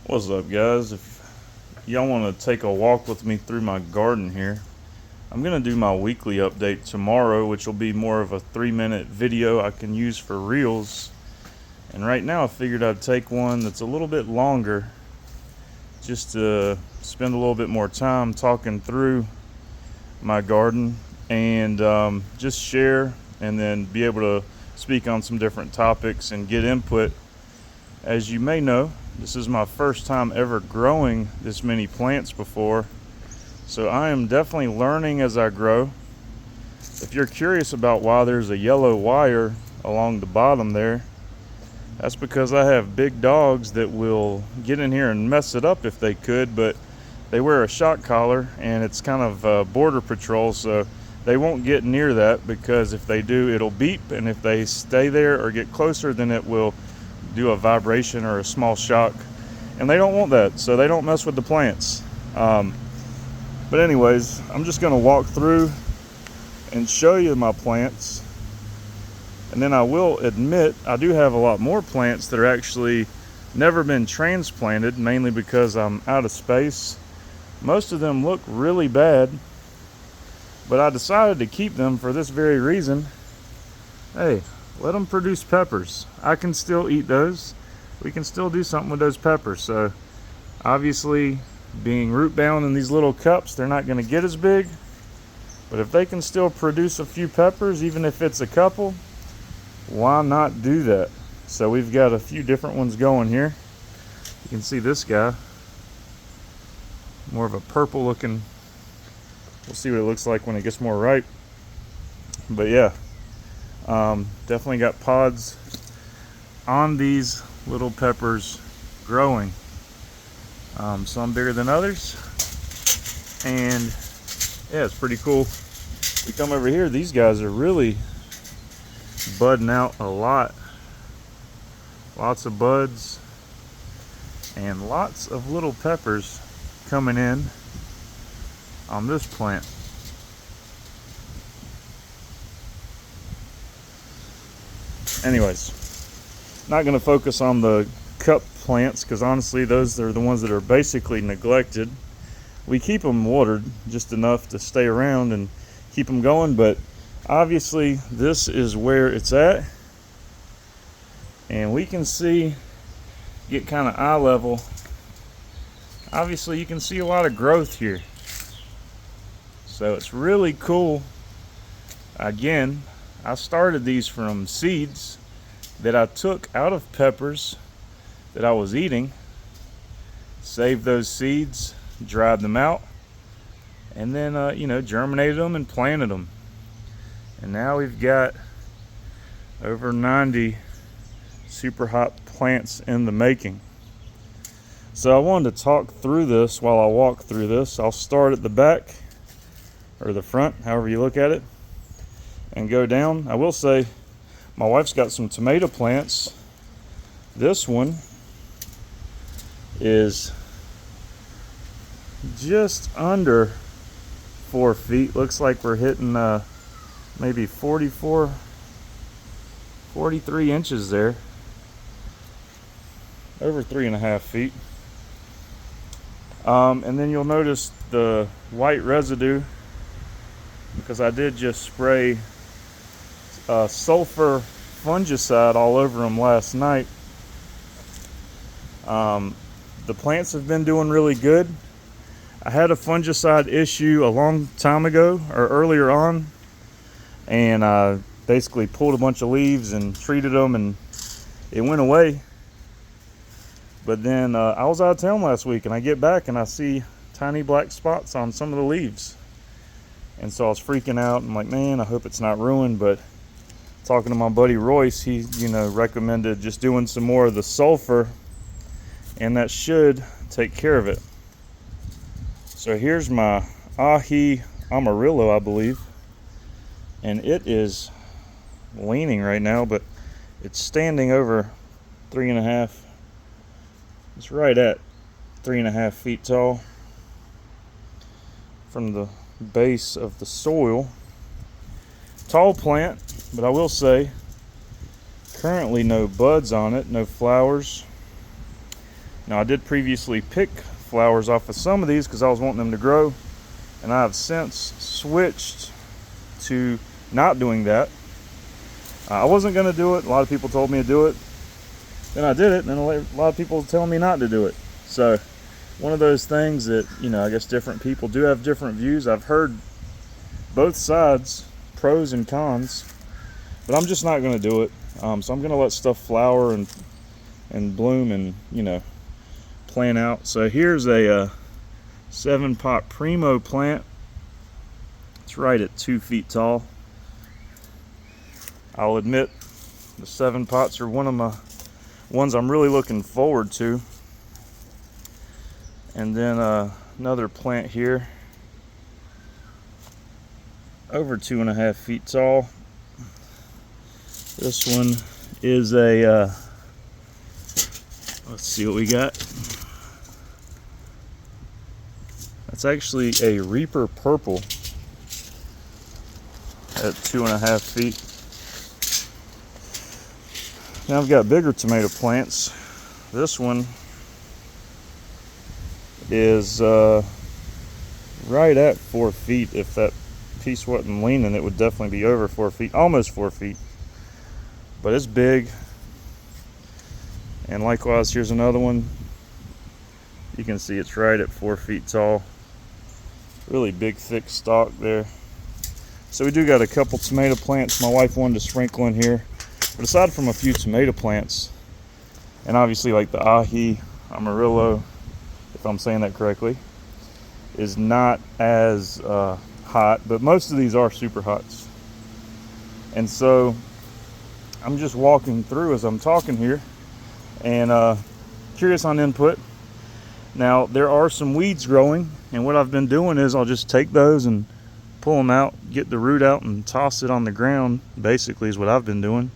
What's up, guys? If y'all want to take a walk with me through my garden here, I'm going to do my weekly update tomorrow, which will be more of a 3-minute video I can use for reels. And right now I figured I'd take one that's a little bit longer just to spend a little bit more time talking through my garden and just share and then be able to speak on some different topics and get input. As you may know, this is my first time ever growing this many plants before, so I am definitely learning as I grow. If you're curious about why there's a yellow wire along the bottom there, that's because I have big dogs that will get in here and mess it up if they could, but they wear a shock collar and it's kind of border patrol, so they won't get near that, because if they do, it'll beep, and if they stay there or get closer, then it will do a vibration or a small shock, and they don't want that, so they don't mess with the plants. But anyways, I'm just going to walk through and show you my plants, and then I will admit I do have a lot more plants that are actually never been transplanted, mainly because I'm out of space. Most of them look really bad, but I decided to keep them for this very reason. Hey, let them produce peppers. I can still eat those. We can still do something with those peppers. So obviously, being root bound in these little cups, they're not going to get as big, but if they can still produce a few peppers, even if it's a couple, why not do that? So we've got a few different ones going here. You can see this guy, more of a purple looking. We'll see what it looks like when it gets more ripe. But yeah, definitely got pods on these little peppers growing. Some bigger than others, and yeah, it's pretty cool. We come over here, these guys are really budding out a lot. Lots of buds and lots of little peppers coming in on this plant. Anyways, not going to focus on the cup plants, because honestly those are the ones that are basically neglected. We keep them watered just enough to stay around and keep them going, but obviously this is where it's at, and we can see, get kind of eye level, obviously you can see a lot of growth here, so it's really cool. Again, I started these from seeds that I took out of peppers that I was eating, saved those seeds, dried them out, and then germinated them and planted them. And now we've got over 90 super hot plants in the making. So I wanted to talk through this while I walk through this. I'll start at the back, or the front, however you look at it, and go down. I will say my wife's got some tomato plants. This one is just under 4 feet. Looks like we're hitting maybe 44, 43 inches there. Over 3.5 feet. And then you'll notice the white residue, because I did just spray sulfur fungicide all over them last night. The plants have been doing really good. I had a fungicide issue a long time ago, or earlier on, and I basically pulled a bunch of leaves and treated them, and it went away. But then I was out of town last week, and I get back and I see tiny black spots on some of the leaves, and so I was freaking out. I'm like, man, I hope it's not ruined. But talking to my buddy Royce, he recommended just doing some more of the sulfur, and that should take care of it. So here's my Ahi Amarillo, I believe, and it is leaning right now, but it's standing over 3.5. It's right at 3.5 feet tall from the base of the soil. Tall plant, but I will say currently no buds on it, no flowers. Now I did previously pick flowers off of some of these because I was wanting them to grow, and I have since switched to not doing that. I wasn't going to do it. A lot of people told me to do it. Then I did it, and then a lot of people telling me not to do it. So one of those things that, you know, I guess different people do have different views. I've heard both sides, pros and cons, but I'm just not going to do it. So I'm going to let stuff flower and bloom and, you know, plant out. So here's a 7-pot Primo plant. It's right at 2 feet tall. I'll admit the 7 pots are one of my ones I'm really looking forward to. And then another plant here, over 2.5 feet tall. This one is a let's see what we got. That's actually a Reaper Purple at 2.5 feet. Now I've got bigger tomato plants. This one is right at 4 feet. If that piece wasn't leaning, it would definitely be over 4 feet, almost 4 feet. But it's big. And likewise, here's another one. You can see it's right at 4 feet tall. Really big, thick stalk there. So we do got a couple tomato plants my wife wanted to sprinkle in here. But aside from a few tomato plants, and obviously like the ahi amarillo, if I'm saying that correctly, is not as hot, but most of these are super hots. And so I'm just walking through as I'm talking here and curious on input. Now there are some weeds growing, and what I've been doing is I'll just take those and pull them out, get the root out, and toss it on the ground, basically is what I've been doing.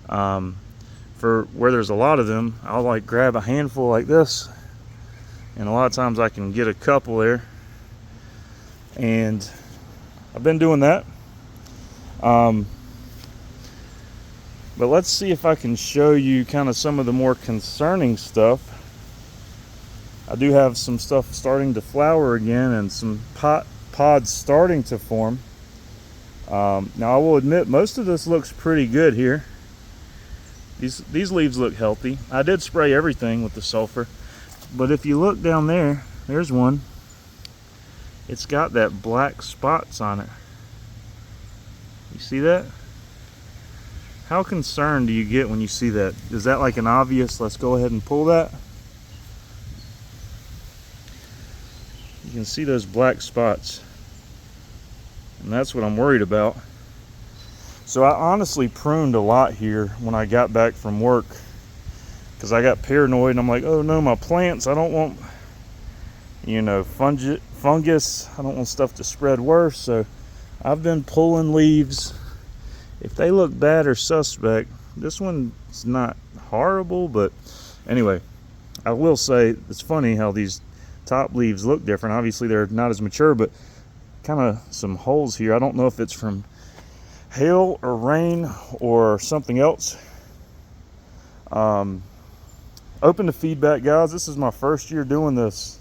For where there's a lot of them, I'll like grab a handful like this, and a lot of times I can get a couple there, and I've been doing that. But let's see if I can show you kind of some of the more concerning stuff. I do have some stuff starting to flower again and some pods starting to form. Now I will admit most of this looks pretty good here. These leaves look healthy. I did spray everything with the sulfur, but if you look down there, there's one. It's got that black spots on it. You see that? How concerned do you get when you see that? Is that like an obvious, let's go ahead and pull that? You can see those black spots, and that's what I'm worried about. So I honestly pruned a lot here when I got back from work because I got paranoid, and I'm like, oh no, my plants, I don't want, you know, fungus. I don't want stuff to spread worse. So I've been pulling leaves. If they look bad or suspect, this one's not horrible, but anyway, I will say it's funny how these top leaves look different. Obviously they're not as mature, but kind of some holes here. I don't know if it's from hail or rain or something else. Open to feedback, guys. This is my first year doing this,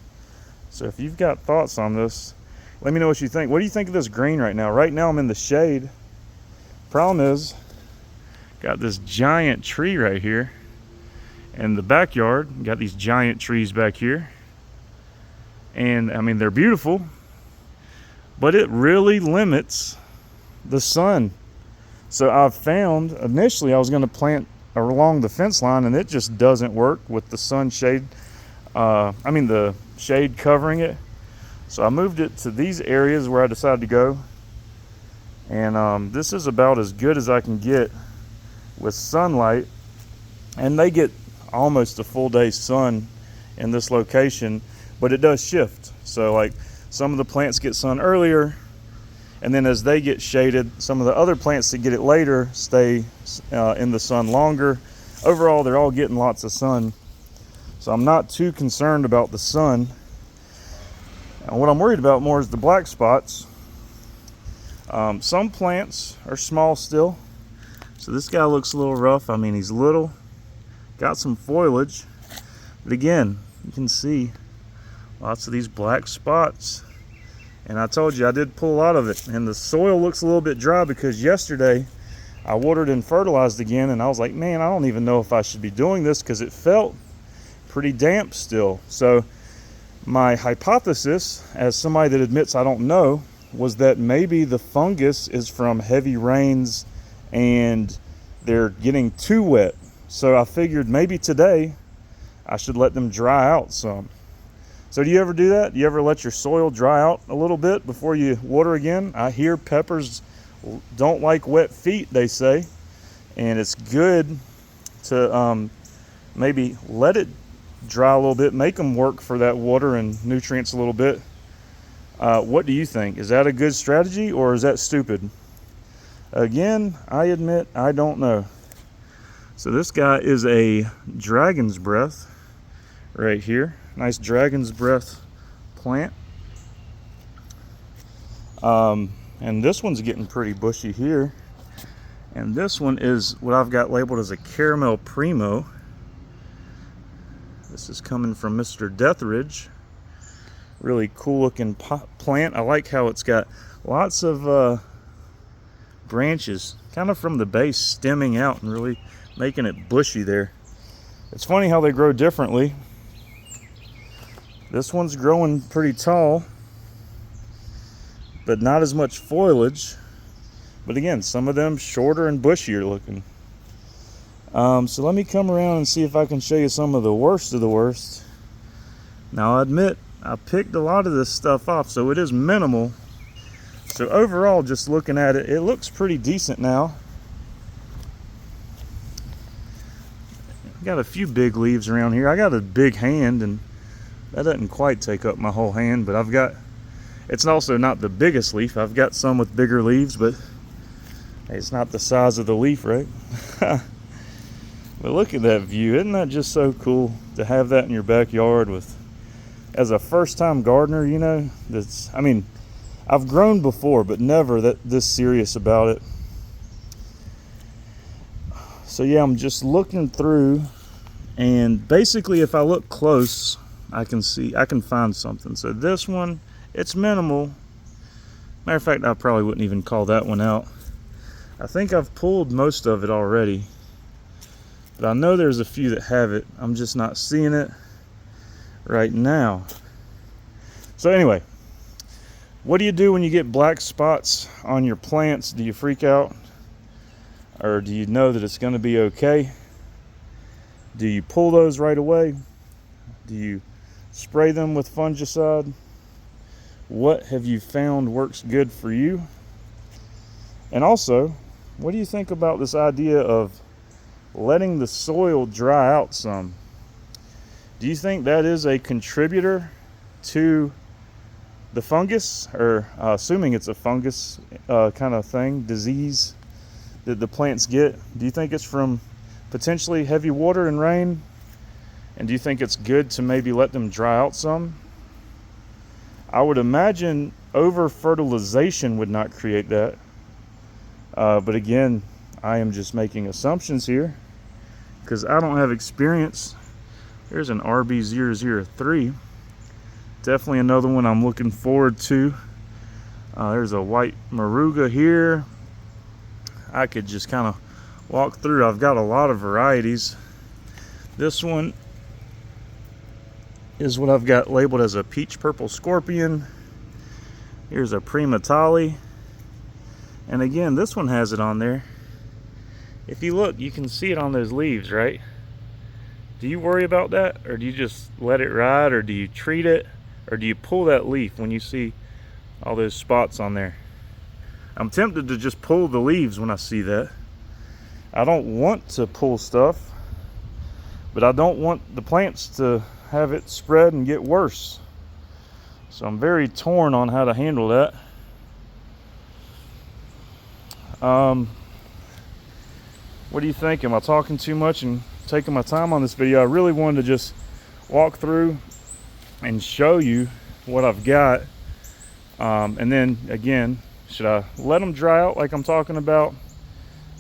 so if you've got thoughts on this, let me know what you think. What do you think of this green right now? Right now I'm in the shade. Problem is, got this giant tree right here in the backyard. Got these giant trees back here, and I mean they're beautiful, but it really limits the sun. So I've found, initially I was going to plant along the fence line, and it just doesn't work with the sun shade, the shade covering it. So I moved it to these areas where I decided to go, and this is about as good as I can get with sunlight, and they get almost a full day sun in this location, but it does shift. So like some of the plants get sun earlier, and then as they get shaded, some of the other plants that get it later stay in the sun longer. Overall, they're all getting lots of sun. So I'm not too concerned about the sun. And what I'm worried about more is the black spots. Some plants are small still. So this guy looks a little rough. I mean, he's little, got some foliage, But again, you can see lots of these black spots. And I told you I did pull a lot of it. And the soil looks a little bit dry because yesterday I watered and fertilized again, and I was like, man, I don't even know if I should be doing this because it felt pretty damp still. So my hypothesis, as somebody that admits I don't know, was that maybe the fungus is from heavy rains and they're getting too wet. So I figured maybe today I should let them dry out some. So do you ever do that? Do you ever let your soil dry out a little bit before you water again? I hear peppers don't like wet feet, they say, and it's good to maybe let it dry a little bit, make them work for that water and nutrients a little bit. What do you think? Is that a good strategy or is that stupid? Again, I admit I don't know. So this guy is a dragon's breath right here. Nice dragon's breath plant. And this one's getting pretty bushy here. And this one is what I've got labeled as a Caramel Primo. This is coming from Mr. Deathridge. Really cool looking plant. I like how it's got lots of branches kind of from the base stemming out and really making it bushy there. It's funny how they grow differently. This one's growing pretty tall, but not as much foliage. But again, some of them shorter and bushier looking. So let me come around and see if I can show you some of the worst of the worst. Now I admit, I picked a lot of this stuff off, so it is minimal. So overall, just looking at it, it looks pretty decent now. Got a few big leaves around here. I got a big hand, and that doesn't quite take up my whole hand, but I've got, it's also not the biggest leaf. I've got some with bigger leaves, but it's not the size of the leaf, right? But look at that view. Isn't that just so cool to have that in your backyard with, as a first-time gardener, you know, that's, I mean, I've grown before, but never this serious about it. So yeah, I'm just looking through, and basically if I look close, I can find something. So this one, it's minimal. Matter of fact, I probably wouldn't even call that one out. I think I've pulled most of it already, but I know there's a few that have it. I'm just not seeing it right now. So anyway, what do you do when you get black spots on your plants? Do you freak out? Or do you know that it's going to be okay? Do you pull those right away? Do you spray them with fungicide? What have you found works good for you? And also, what do you think about this idea of letting the soil dry out some? Do you think that is a contributor to the fungus, or assuming it's a fungus kind of thing, disease that the plants get? Do you think it's from potentially heavy water and rain? And do you think it's good to maybe let them dry out some? I would imagine over fertilization would not create that. But again, I am just making assumptions here because I don't have experience. There's an RB003. Definitely another one I'm looking forward to. There's a white Moruga here. I could just kind of walk through. I've got a lot of varieties. This one is what I've got labeled as a peach purple scorpion. Here's a Primatali. And again, this one has it on there. If you look, you can see it on those leaves, right? Do you worry about that? Or do you just let it ride? Or do you treat it? Or do you pull that leaf when you see all those spots on there? I'm tempted to just pull the leaves when I see that. I don't want to pull stuff, but I don't want the plants to have it spread and get worse. So I'm very torn on how to handle that. What do you think? Am I talking too much and taking my time on this video? I really wanted to just walk through and show you what I've got. And then again, should I let them dry out like I'm talking about?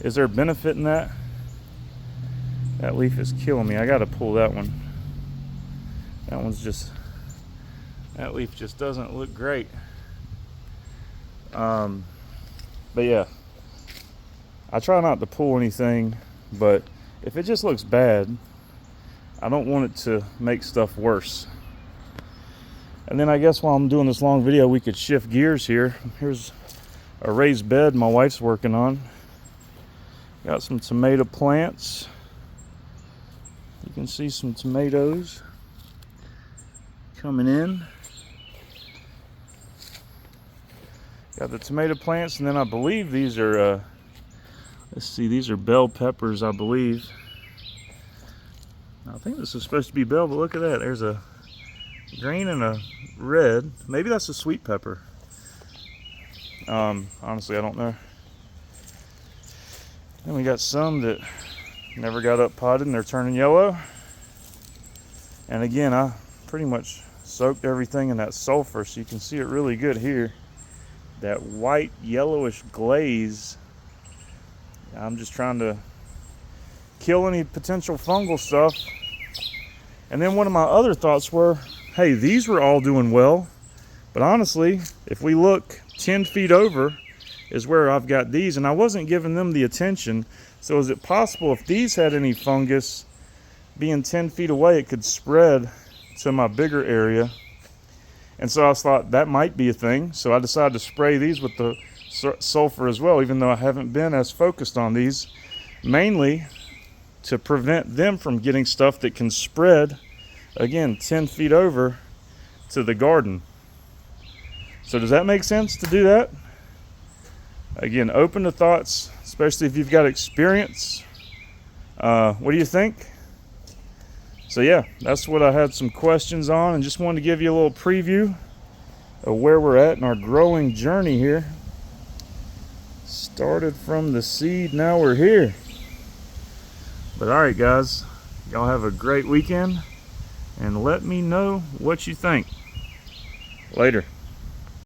Is there benefit in that? That leaf is killing me. I got to pull that one. That leaf just doesn't look great. But yeah, I try not to pull anything, but if it just looks bad, I don't want it to make stuff worse. And then I guess while I'm doing this long video, we could shift gears here. Here's a raised bed my wife's working on. Got some tomato plants. You can see some tomatoes coming in. Got the tomato plants, and then I believe these are, let's see, these are bell peppers, I believe. I think this is supposed to be bell, but look at that. There's a green and a red. Maybe that's a sweet pepper. Honestly, I don't know. Then we got some that never got up potted and they're turning yellow. And again, I pretty much soaked everything in that sulfur, so you can see it really good here. That white yellowish glaze. I'm just trying to kill any potential fungal stuff. And then one of my other thoughts were, hey, these were all doing well, but honestly, if we look 10 feet over is where I've got these, and I wasn't giving them the attention. So is it possible if these had any fungus, being 10 feet away, it could spread to my bigger area? And so I thought that might be a thing. So I decided to spray these with the sulfur as well, even though I haven't been as focused on these, mainly to prevent them from getting stuff that can spread, again, 10 feet over to the garden. So does that make sense to do that? Again, open to thoughts, especially if you've got experience. What do you think? So yeah, that's what I had some questions on, and just wanted to give you a little preview of where we're at in our growing journey here. Started from the seed, now we're here. But all right, guys, y'all have a great weekend, and let me know what you think. Later.